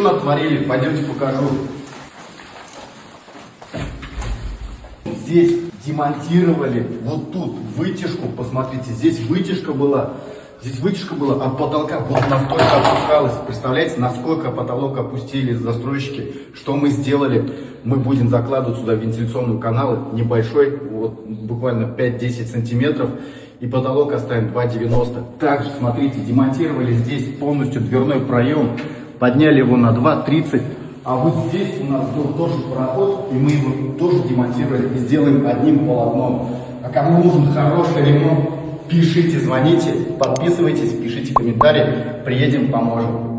натворили, пойдемте покажу. Здесь демонтировали вот тут вытяжку, посмотрите, здесь вытяжка была. Здесь вытяжка была от потолка, вот настолько опускалась. Представляете, насколько потолок опустили застройщики. Что мы сделали? Мы будем закладывать сюда вентиляционные каналы, небольшой, вот буквально 5-10 сантиметров. И потолок оставим 2,90. Также, смотрите, демонтировали здесь полностью дверной проем. Подняли его на 2,30. А вот здесь у нас был тоже проход, и мы его тоже демонтировали и сделаем одним полотном. А кому нужен хороший ремонт, пишите, звоните, подписывайтесь, пишите комментарии, приедем, поможем.